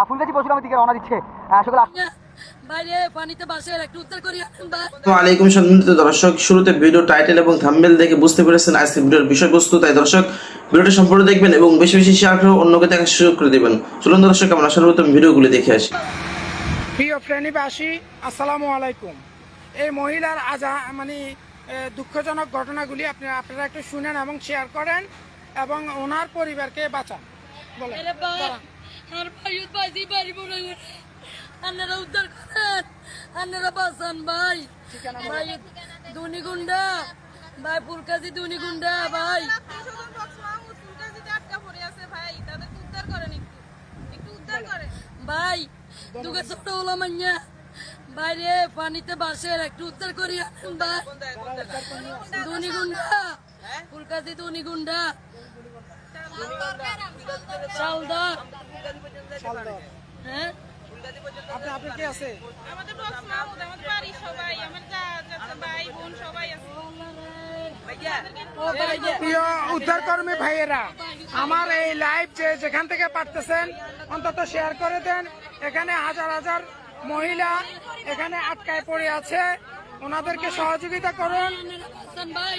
ফুলগাছি পরশুরামের দিকে রওনা দিচ্ছে। সকল বাইরে পানিতে বাসের একটু উত্তর করি। ওয়ালাইকুম সম্মানিত দর্শক, শুরুতে ভিডিও টাইটেল এবং থাম্বনেল দেখে বুঝতে পেরেছেন আজকের ভিডিওর বিষয়বস্তু। তাই দর্শক ভিডিওটা সম্পূর্ণ দেখবেন এবং বেশি বেশি শেয়ার করে অন্যকে দেখার সুযোগ করে দেবেন। চলুন দর্শক, আমরা সর্বপ্রথম ভিডিওগুলি দেখে আসি। প্রিয় প্রেমীবাসী, আসসালামু আলাইকুম। এই মহিলার দুঃখজনক ঘটনাগুলি আপনারা একটু শুনেন এবং শেয়ার করেন এবং ওনার পরিবারকে বাঁচান। বলেন। আপনারা উদ্ধার করেন, আপনারা বাঁচান ভাই। ভাই দুনিগুন্ডা, ভাই ফুলকাজি দুনিগুন্ডা ভাই। ভাই দুগে ছোট হলো মাইয়া বাইরে পানিতে বাসের একটু উদ্ধার করি ভাই। দুনিগুন্ডা ফুলকাজি দুনিগুন্ডা শালদা। হ্যাঁ আপনার কে আছে? আমাদের বাড়ি সবাই, আমার ভাই বোন সবাই আছে। প্রিয় উদ্ধারকর্মী ভাইয়েরা, আমার এই লাইভ যেখান থেকে পারতেছেন অন্তত শেয়ার করে দেন। এখানে হাজার হাজার মহিলা এখানে আটকায় পড়ে আছে, ওনাদেরকে সহযোগিতা করুন। ভাই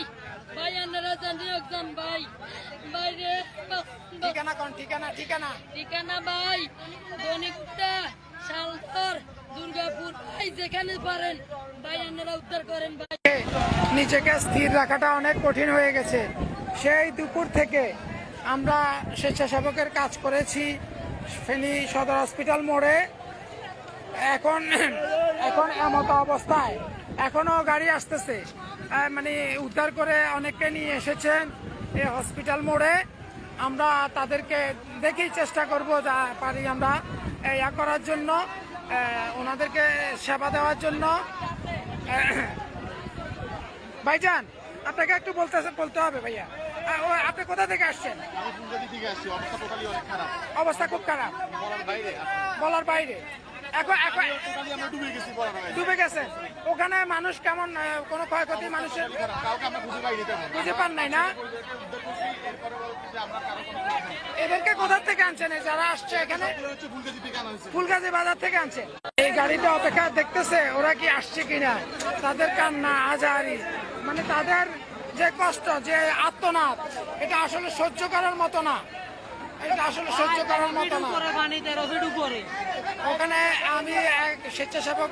ভাই আপনারা জানি একজন ভাই বাইরে ঠিকানা কোন? ঠিকানা ঠিকানা ভাই দনিকুটা শালতর দুর্গাপুর ভাই, যেখানে পারেন ভাই আপনারা উদ্ধার করেন ভাই। নিজেকে স্থির রাখাটা অনেক কঠিন হয়ে গেছে। সেই দুপুর থেকে আমরা স্বেচ্ছাসেবকের কাজ করেছি ফেনী সদর হসপিটাল মোড়ে। এখন এমত অবস্থায় এখনো গাড়ি আসতেছে, উদ্ধার করে অনেককে নিয়ে এসেছেন এই হসপিটাল মোড়ে। আমরা তাদেরকে দেখেই চেষ্টা করব যা পারি আমরা করার জন্য, ওনাদেরকে সেবা দেওয়ার জন্য। ভাইজান, আপনাকে একটু বলতে হবে ভাইয়া, আপনি কোথা থেকে আসছেন? অবস্থা খুব খারাপ, বলার বাইরে। এখন ডুবে গেছে। ওখানে মানুষ কেমন? কোনো ক্ষয়ক্ষতি মানুষের বুঝে পান নাই না? এদেরকে কোথা থেকে আনছেন যারা আসছে এখানে? ফুলগাজী বাজার থেকে আনছেন। এই গাড়িতে অপেক্ষা দেখতেছে ওরা কি আসছে কিনা। তাদের কান্না আজারি, তাদের যে কষ্ট, যে আর্তনাদ, এটা আসলে সহ্য করার মতো না। ওখানে আমি এক স্বেচ্ছাসেবক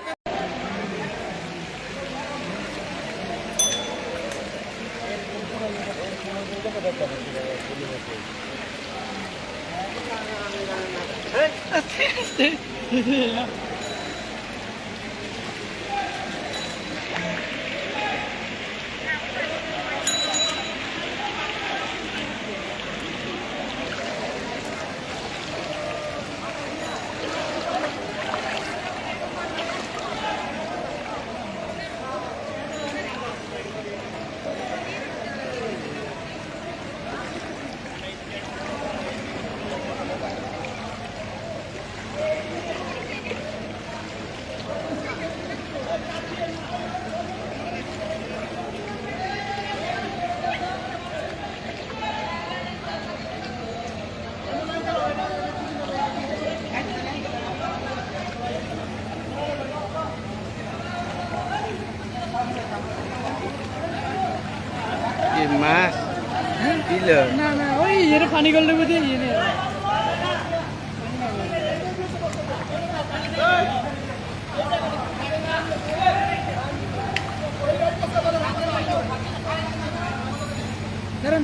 মাছ দিল না ওই এর পানি গলে বুঝে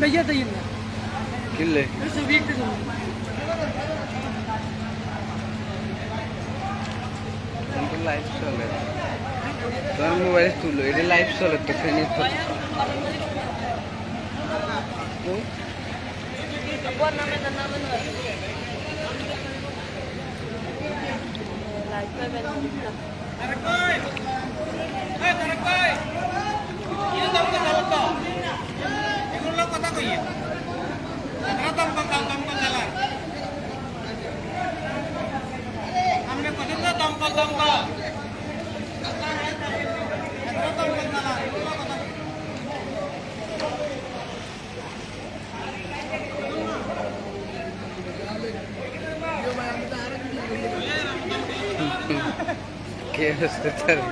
भैया কিনলে লাইভ চলে, তোমার মোবাইলে তুলো, এটা লাইভ চলে তো ফেনি। কথা কইয়ে আমরা কথা দমকল কে বুঝতে পারে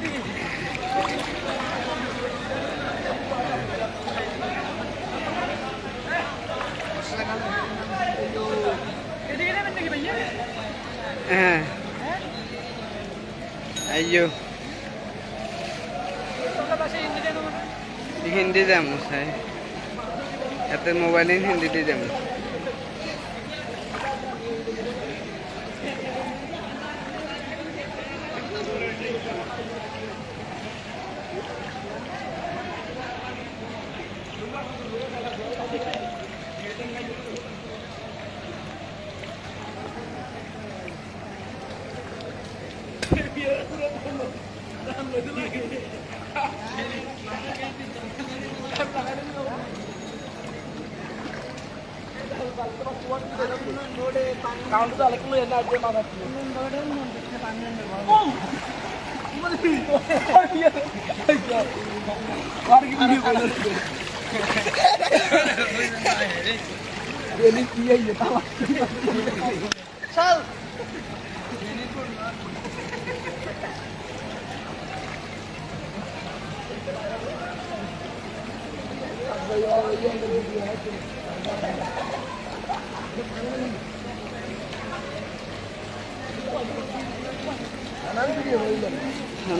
হ্যাঁ আইয়ো হিন্দি যাবো সাই এত মোবাইলে হিন্দিতে যাবো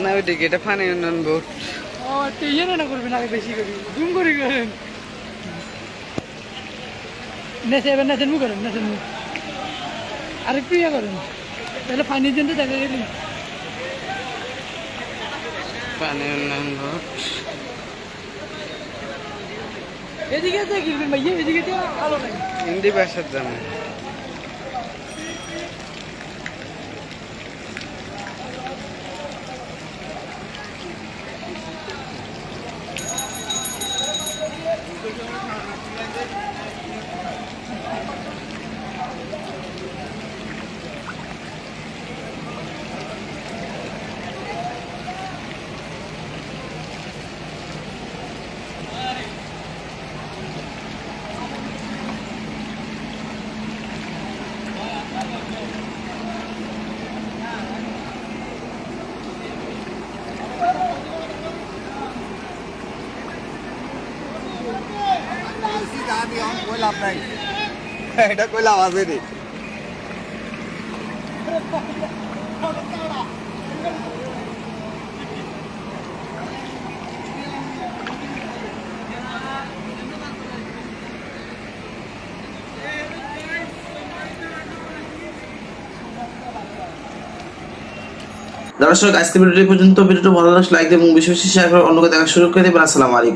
না ওইদিকে এটা ফানি উন্নয়ন বোর্ড না করবেন আগে বেশি করি জুম করি করেন নেচে এবার নেচেন করেন নেচেন আরেকটু ইয়ে করেন তাহলে ফাইনের জন্য দেখা গেলি ফানি উন্নয়ন বোর্ড এদিকে দেখবেন ভাই এদিকে ভালো লাগে হিন্দি ভাষার জানো এটা কইলাম আছে রে দর্শক আজকে ভিডিওটি পর্যন্ত। ভিডিওটি ভালো লাগলে লাইক এবং বেশি বেশি শেয়ার করে অন্যকে দেখার সুযোগ করে দেবেন। আসসালামু আলাইকুম।